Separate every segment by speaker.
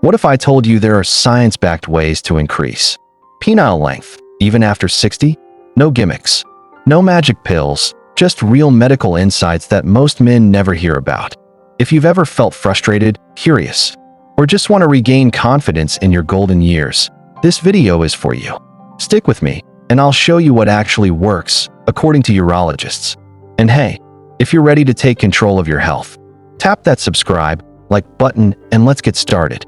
Speaker 1: What if I told you there are science-backed ways to increase penile length, even after 60? No gimmicks, no magic pills, just real medical insights that most men never hear about. If you've ever felt frustrated, curious, or just want to regain confidence in your golden years, this video is for you. Stick with me, and I'll show you what actually works, according to urologists. And hey, if you're ready to take control of your health, tap that subscribe, like button, and let's get started.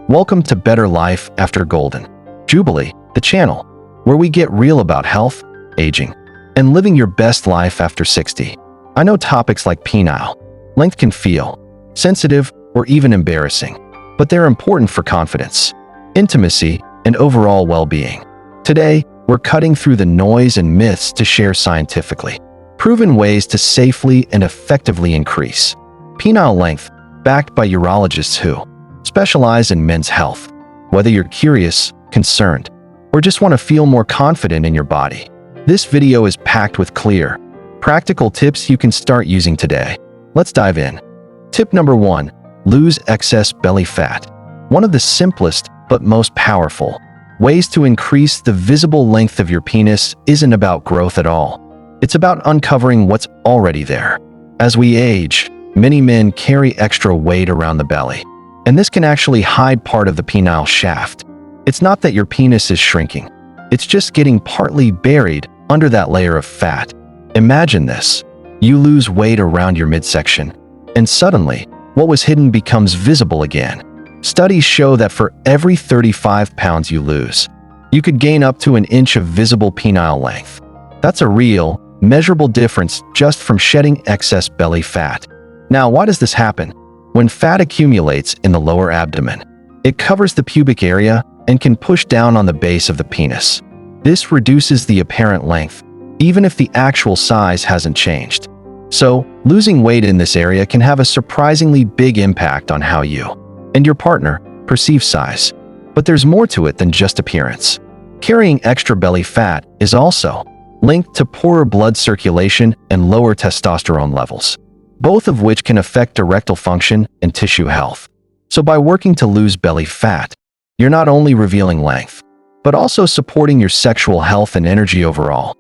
Speaker 1: Welcome to Better Life After Golden. Jubilee, the channel where we get real about health, aging, and living your best life after 60. I know topics like penile length can feel sensitive or even embarrassing, but they're important for confidence, intimacy, and overall well-being. Today, we're cutting through the noise and myths to share scientifically proven ways to safely and effectively increase penile length, backed by urologists who specialize in men's health. Whether you're curious, concerned, or just want to feel more confident in your body, this video is packed with clear, practical tips you can start using today. Let's dive in. Tip number 1. Lose excess belly fat. One of the simplest but most powerful ways to increase the visible length of your penis isn't about growth at all. It's about uncovering what's already there. As we age, many men carry extra weight around the belly, and this can actually hide part of the penile shaft. It's not that your penis is shrinking. It's just getting partly buried under that layer of fat. Imagine this. You lose weight around your midsection, and suddenly, what was hidden becomes visible again. Studies show that for every 35 pounds you lose, you could gain up to an inch of visible penile length. That's a real, measurable difference just from shedding excess belly fat. Now, why does this happen? When fat accumulates in the lower abdomen, it covers the pubic area and can push down on the base of the penis. This reduces the apparent length, even if the actual size hasn't changed. So, losing weight in this area can have a surprisingly big impact on how you and your partner perceive size. But there's more to it than just appearance. Carrying extra belly fat is also linked to poorer blood circulation and lower testosterone levels, both of which can affect erectile function and tissue health. So by working to lose belly fat, you're not only revealing length, but also supporting your sexual health and energy overall.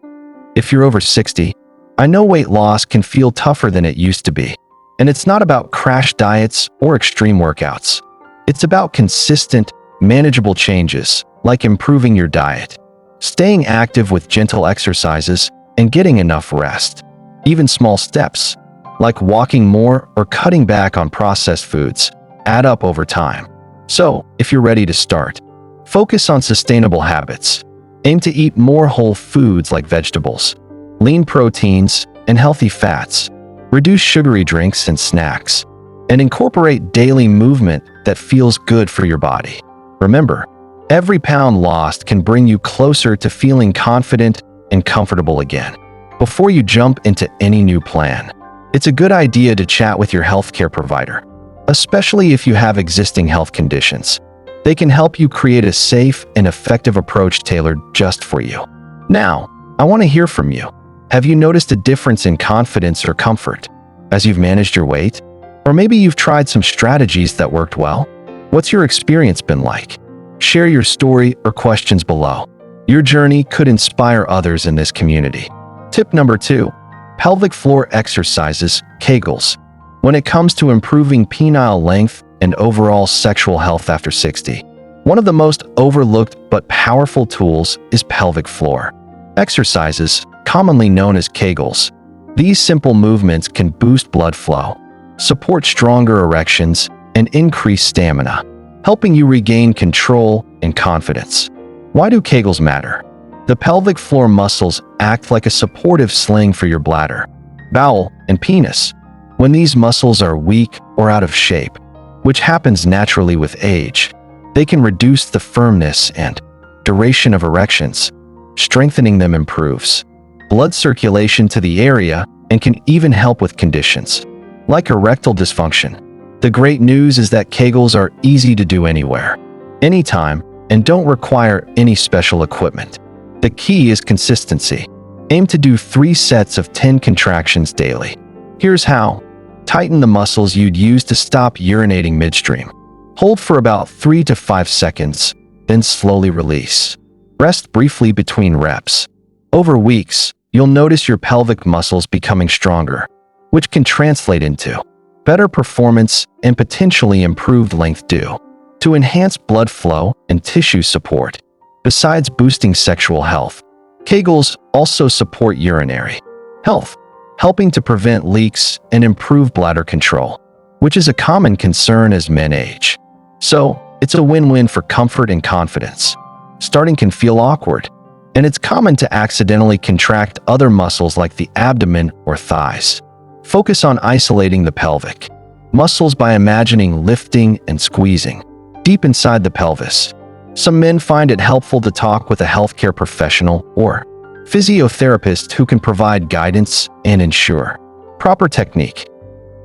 Speaker 1: If you're over 60, I know weight loss can feel tougher than it used to be. And it's not about crash diets or extreme workouts. It's about consistent, manageable changes, like improving your diet, staying active with gentle exercises, and getting enough rest. Even small steps, like walking more or cutting back on processed foods, add up over time. So, if you're ready to start, focus on sustainable habits. Aim to eat more whole foods like vegetables, lean proteins, and healthy fats. Reduce sugary drinks and snacks, and incorporate daily movement that feels good for your body. Remember, every pound lost can bring you closer to feeling confident and comfortable again. Before you jump into any new plan, it's a good idea to chat with your healthcare provider, especially if you have existing health conditions. They can help you create a safe and effective approach tailored just for you. Now, I want to hear from you. Have you noticed a difference in confidence or comfort as you've managed your weight? Or maybe you've tried some strategies that worked well? What's your experience been like? Share your story or questions below. Your journey could inspire others in this community. Tip number 2. Pelvic floor exercises, Kegels. When it comes to improving penile length and overall sexual health after 60, one of the most overlooked but powerful tools is pelvic floor exercises, commonly known as Kegels. These simple movements can boost blood flow, support stronger erections, and increase stamina, helping you regain control and confidence. Why do Kegels matter? The pelvic floor muscles act like a supportive sling for your bladder, bowel, and penis. When these muscles are weak or out of shape, which happens naturally with age, they can reduce the firmness and duration of erections. Strengthening them improves blood circulation to the area and can even help with conditions like erectile dysfunction. The great news is that Kegels are easy to do anywhere, anytime, and don't require any special equipment. The key is consistency. Aim to do 3 sets of 10 contractions daily. Here's how. Tighten the muscles you'd use to stop urinating midstream. Hold for about 3 to 5 seconds, then slowly release. Rest briefly between reps. Over weeks, you'll notice your pelvic muscles becoming stronger, which can translate into better performance and potentially improved length due to enhanced blood flow and tissue support. Besides boosting sexual health, Kegels also support urinary health, helping to prevent leaks and improve bladder control, which is a common concern as men age. So, it's a win-win for comfort and confidence. Starting can feel awkward, and it's common to accidentally contract other muscles like the abdomen or thighs. Focus on isolating the pelvic muscles by imagining lifting and squeezing deep inside the pelvis. Some men find it helpful to talk with a healthcare professional or physiotherapist who can provide guidance and ensure proper technique.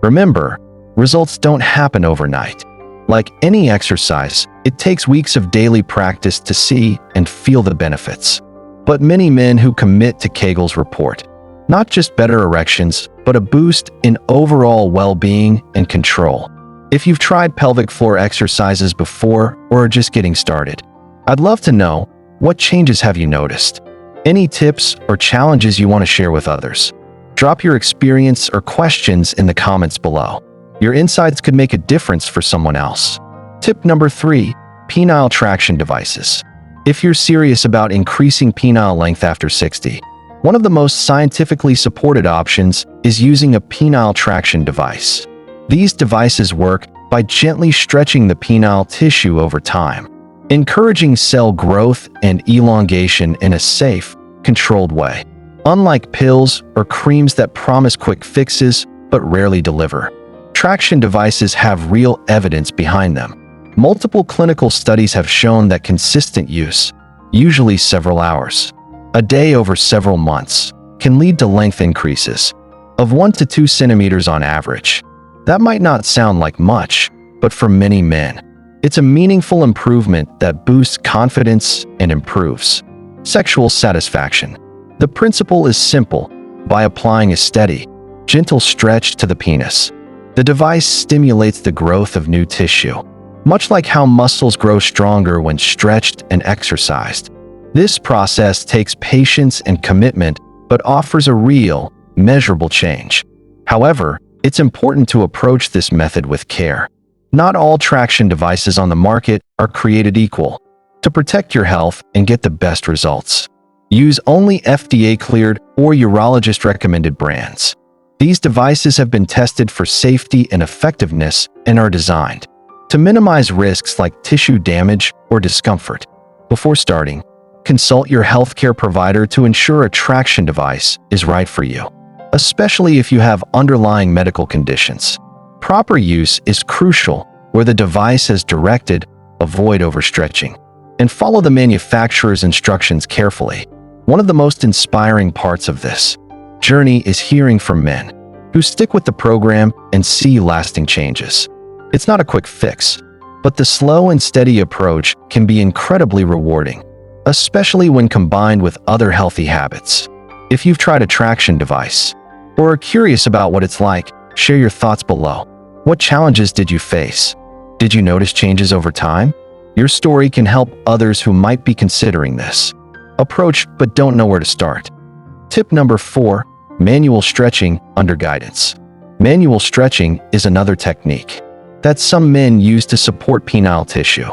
Speaker 1: Remember, results don't happen overnight. Like any exercise, it takes weeks of daily practice to see and feel the benefits. But many men who commit to Kegels report not just better erections, but a boost in overall well-being and control. If you've tried pelvic floor exercises before or are just getting started, I'd love to know, what changes have you noticed? Any tips or challenges you want to share with others? Drop your experience or questions in the comments below. Your insights could make a difference for someone else. Tip number 3, penile traction devices. If you're serious about increasing penile length after 60, one of the most scientifically supported options is using a penile traction device. These devices work by gently stretching the penile tissue over time, encouraging cell growth and elongation in a safe, controlled way. Unlike pills or creams that promise quick fixes but rarely deliver, traction devices have real evidence behind them. Multiple clinical studies have shown that consistent use, usually several hours a day over several months, can lead to length increases of 1 to 2 centimeters on average. That might not sound like much, but for many men, it's a meaningful improvement that boosts confidence and improves sexual satisfaction. The principle is simple. By applying a steady, gentle stretch to the penis, the device stimulates the growth of new tissue, much like how muscles grow stronger when stretched and exercised. This process takes patience and commitment, but offers a real, measurable change. However, it's important to approach this method with care. Not all traction devices on the market are created equal. To protect your health and get the best results, use only FDA-cleared or urologist-recommended brands. These devices have been tested for safety and effectiveness and are designed to minimize risks like tissue damage or discomfort. Before starting, consult your healthcare provider to ensure a traction device is right for you, especially if you have underlying medical conditions. Proper use is crucial. Where the device is directed, avoid overstretching, and follow the manufacturer's instructions carefully. One of the most inspiring parts of this journey is hearing from men who stick with the program and see lasting changes. It's not a quick fix, but the slow and steady approach can be incredibly rewarding, especially when combined with other healthy habits. If you've tried a traction device or are curious about what it's like, share your thoughts below. What challenges did you face? Did you notice changes over time? Your story can help others who might be considering this approach but don't know where to start. Tip number 4, manual stretching under guidance. Manual stretching is another technique that some men use to support penile tissue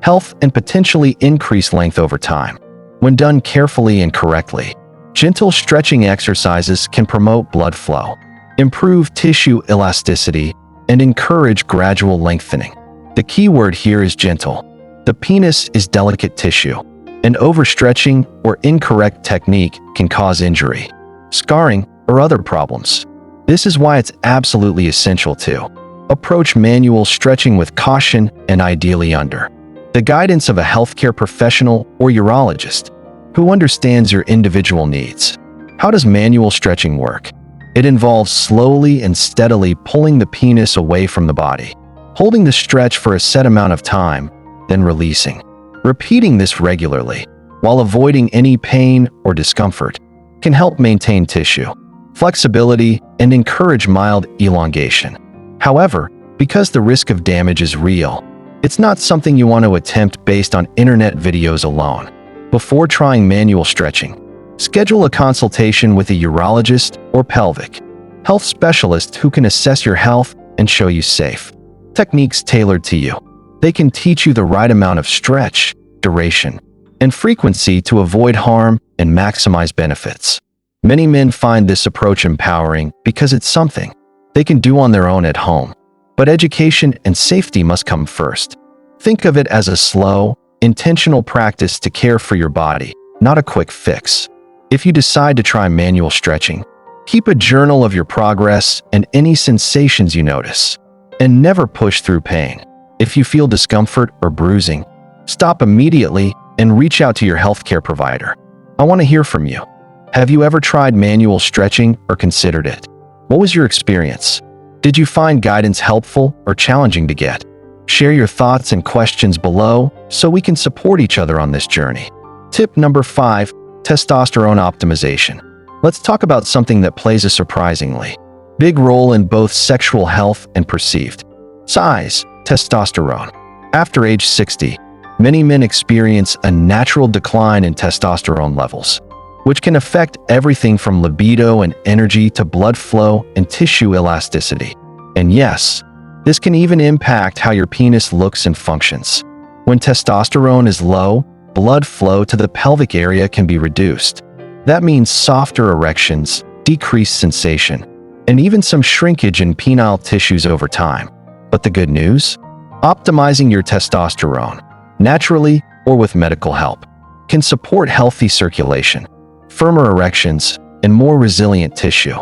Speaker 1: health and potentially increase length over time. When done carefully and correctly, gentle stretching exercises can promote blood flow, improve tissue elasticity, and encourage gradual lengthening. The key word here is gentle. The penis is delicate tissue, and overstretching or incorrect technique can cause injury, scarring, or other problems. This is why it's absolutely essential to approach manual stretching with caution and ideally under the guidance of a healthcare professional or urologist who understands your individual needs. How does manual stretching work? It involves slowly and steadily pulling the penis away from the body, holding the stretch for a set amount of time, then releasing. Repeating this regularly, while avoiding any pain or discomfort, can help maintain tissue flexibility and encourage mild elongation. However, because the risk of damage is real, It's not something you want to attempt based on internet videos alone. Before trying manual stretching, schedule a consultation with a urologist or pelvic health specialist who can assess your health and show you safe techniques tailored to you. They can teach you the right amount of stretch, duration, and frequency to avoid harm and maximize benefits. Many men find this approach empowering because it's something they can do on their own at home. But education and safety must come first. Think of it as a slow, intentional practice to care for your body, not a quick fix. If you decide to try manual stretching, keep a journal of your progress and any sensations you notice. And never push through pain. If you feel discomfort or bruising, stop immediately and reach out to your healthcare provider. I want to hear from you. Have you ever tried manual stretching or considered it? What was your experience? Did you find guidance helpful or challenging to get? Share your thoughts and questions below so we can support each other on this journey. Tip number 5, testosterone optimization. Let's talk about something that plays a surprisingly big role in both sexual health and perceived size, testosterone. After age 60, many men experience a natural decline in testosterone levels, which can affect everything from libido and energy to blood flow and tissue elasticity. And yes, this can even impact how your penis looks and functions. When testosterone is low, blood flow to the pelvic area can be reduced. That means softer erections, decreased sensation, and even some shrinkage in penile tissues over time. But the good news? Optimizing your testosterone, naturally or with medical help, can support healthy circulation, firmer erections, and more resilient tissue.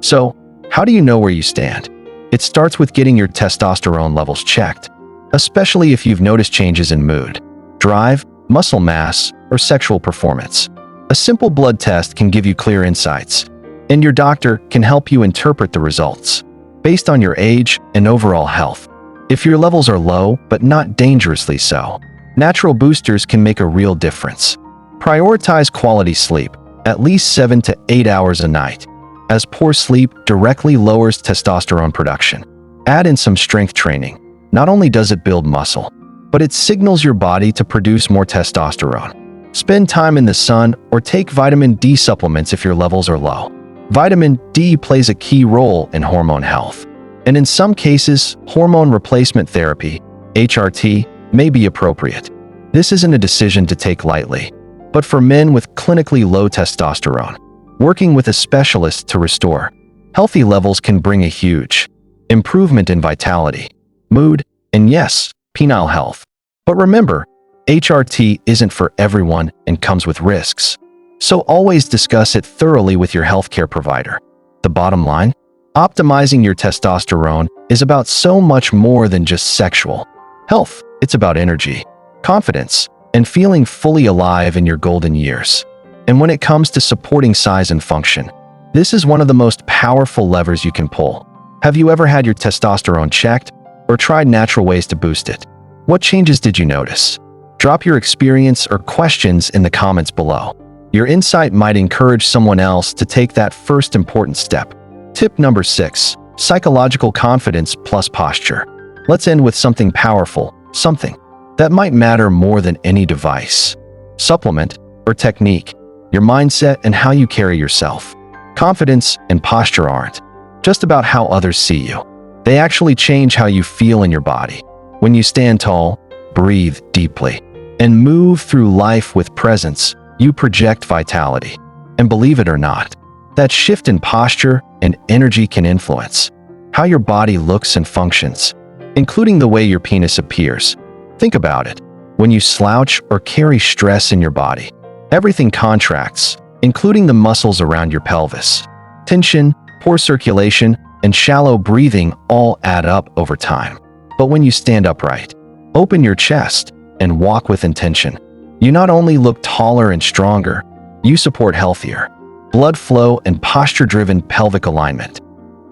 Speaker 1: So, how do you know where you stand? It starts with getting your testosterone levels checked, especially if you've noticed changes in mood, drive, muscle mass, or sexual performance. A simple blood test can give you clear insights, and your doctor can help you interpret the results based on your age and overall health. If your levels are low but not dangerously so, natural boosters can make a real difference. Prioritize quality sleep, at least 7 to 8 hours a night, as poor sleep directly lowers testosterone production. Add in some strength training. Not only does it build muscle, but it signals your body to produce more testosterone. Spend time in the sun or take vitamin D supplements if your levels are low. Vitamin D plays a key role in hormone health, and in some cases, hormone replacement therapy, HRT, may be appropriate. This isn't a decision to take lightly, but for men with clinically low testosterone, working with a specialist to restore healthy levels can bring a huge improvement in vitality, mood, and yes, penile health. But remember, HRT isn't for everyone and comes with risks. So always discuss it thoroughly with your healthcare provider. The bottom line? Optimizing your testosterone is about so much more than just sexual health. It's about energy, confidence, and feeling fully alive in your golden years. And when it comes to supporting size and function, this is one of the most powerful levers you can pull. Have you ever had your testosterone checked or tried natural ways to boost it? What changes did you notice? Drop your experience or questions in the comments below. Your insight might encourage someone else to take that first important step. Tip number 6, psychological confidence plus posture. Let's end with something powerful, something that might matter more than any device, supplement, or technique. Your mindset and how you carry yourself. Confidence and posture aren't just about how others see you. They actually change how you feel in your body. When you stand tall, breathe deeply, and move through life with presence, you project vitality. And believe it or not, that shift in posture and energy can influence how your body looks and functions, including the way your penis appears. Think about it. When you slouch or carry stress in your body, everything contracts, including the muscles around your pelvis. Tension, poor circulation, and shallow breathing all add up over time. But when you stand upright, open your chest, and walk with intention, you not only look taller and stronger, you support healthier blood flow and posture-driven pelvic alignment.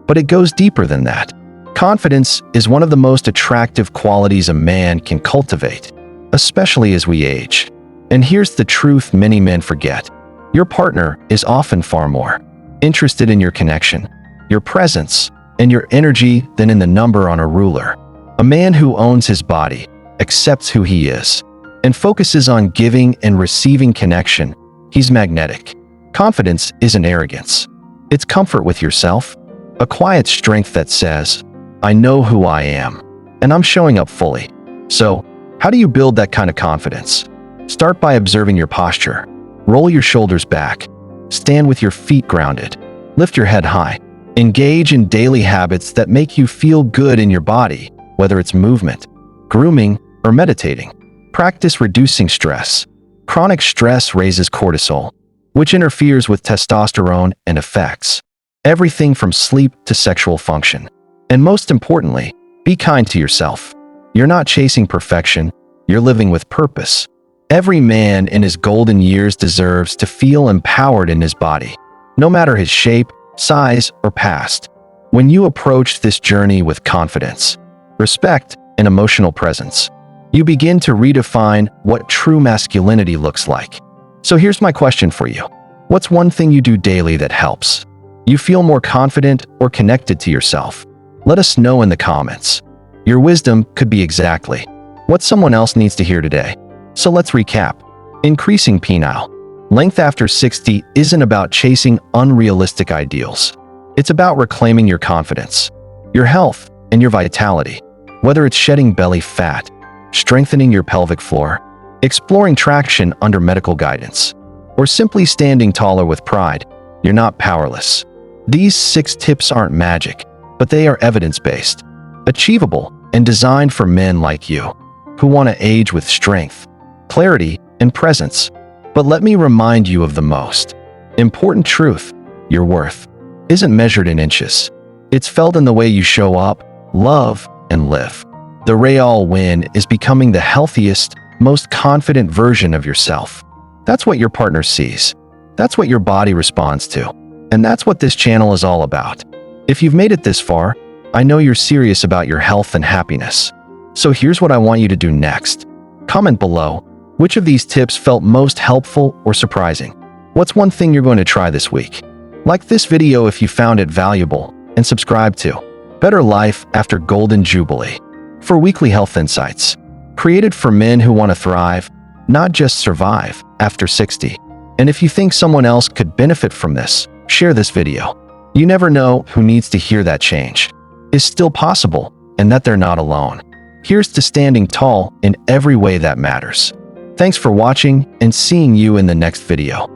Speaker 1: But it goes deeper than that. Confidence is one of the most attractive qualities a man can cultivate, especially as we age. And here's the truth many men forget. Your partner is often far more interested in your connection, your presence, and your energy than in the number on a ruler. A man who owns his body, accepts who he is, and focuses on giving and receiving connection, he's magnetic. Confidence isn't arrogance. It's comfort with yourself, a quiet strength that says, I know who I am, and I'm showing up fully. So, how do you build that kind of confidence? Start by observing your posture. Roll your shoulders back. Stand with your feet grounded. Lift your head high. Engage in daily habits that make you feel good in your body, whether it's movement, grooming, or meditating. Practice reducing stress. Chronic stress raises cortisol, which interferes with testosterone and affects everything from sleep to sexual function. And most importantly, be kind to yourself. You're not chasing perfection, you're living with purpose. Every man in his golden years deserves to feel empowered in his body, no matter his shape, size, or past. When you approach this journey with confidence, respect, and emotional presence, you begin to redefine what true masculinity looks like. So here's my question for you. What's one thing you do daily that helps you feel more confident or connected to yourself? Let us know in the comments. Your wisdom could be exactly what someone else needs to hear today. So let's recap. Increasing penile length after 60 isn't about chasing unrealistic ideals. It's about reclaiming your confidence, your health, and your vitality. Whether it's shedding belly fat, strengthening your pelvic floor, exploring traction under medical guidance, or simply standing taller with pride, you're not powerless. These 6 tips aren't magic, but they are evidence-based, achievable, and designed for men like you, who want to age with strength, clarity, and presence. But let me remind you of the most important truth. Your worth isn't measured in inches. It's felt in the way you show up, love, and live. The real win is becoming the healthiest, most confident version of yourself. That's what your partner sees. That's what your body responds to. And that's what this channel is all about. If you've made it this far, I know you're serious about your health and happiness. So here's what I want you to do next. Comment below which of these tips felt most helpful or surprising. What's one thing you're going to try this week? Like this video if you found it valuable, and subscribe to Better Life After Golden Jubilee for weekly health insights, created for men who want to thrive, not just survive, after 60. And if you think someone else could benefit from this, share this video. You never know who needs to hear that change is still possible and that they're not alone. Here's to standing tall in every way that matters. Thanks for watching and seeing you in the next video.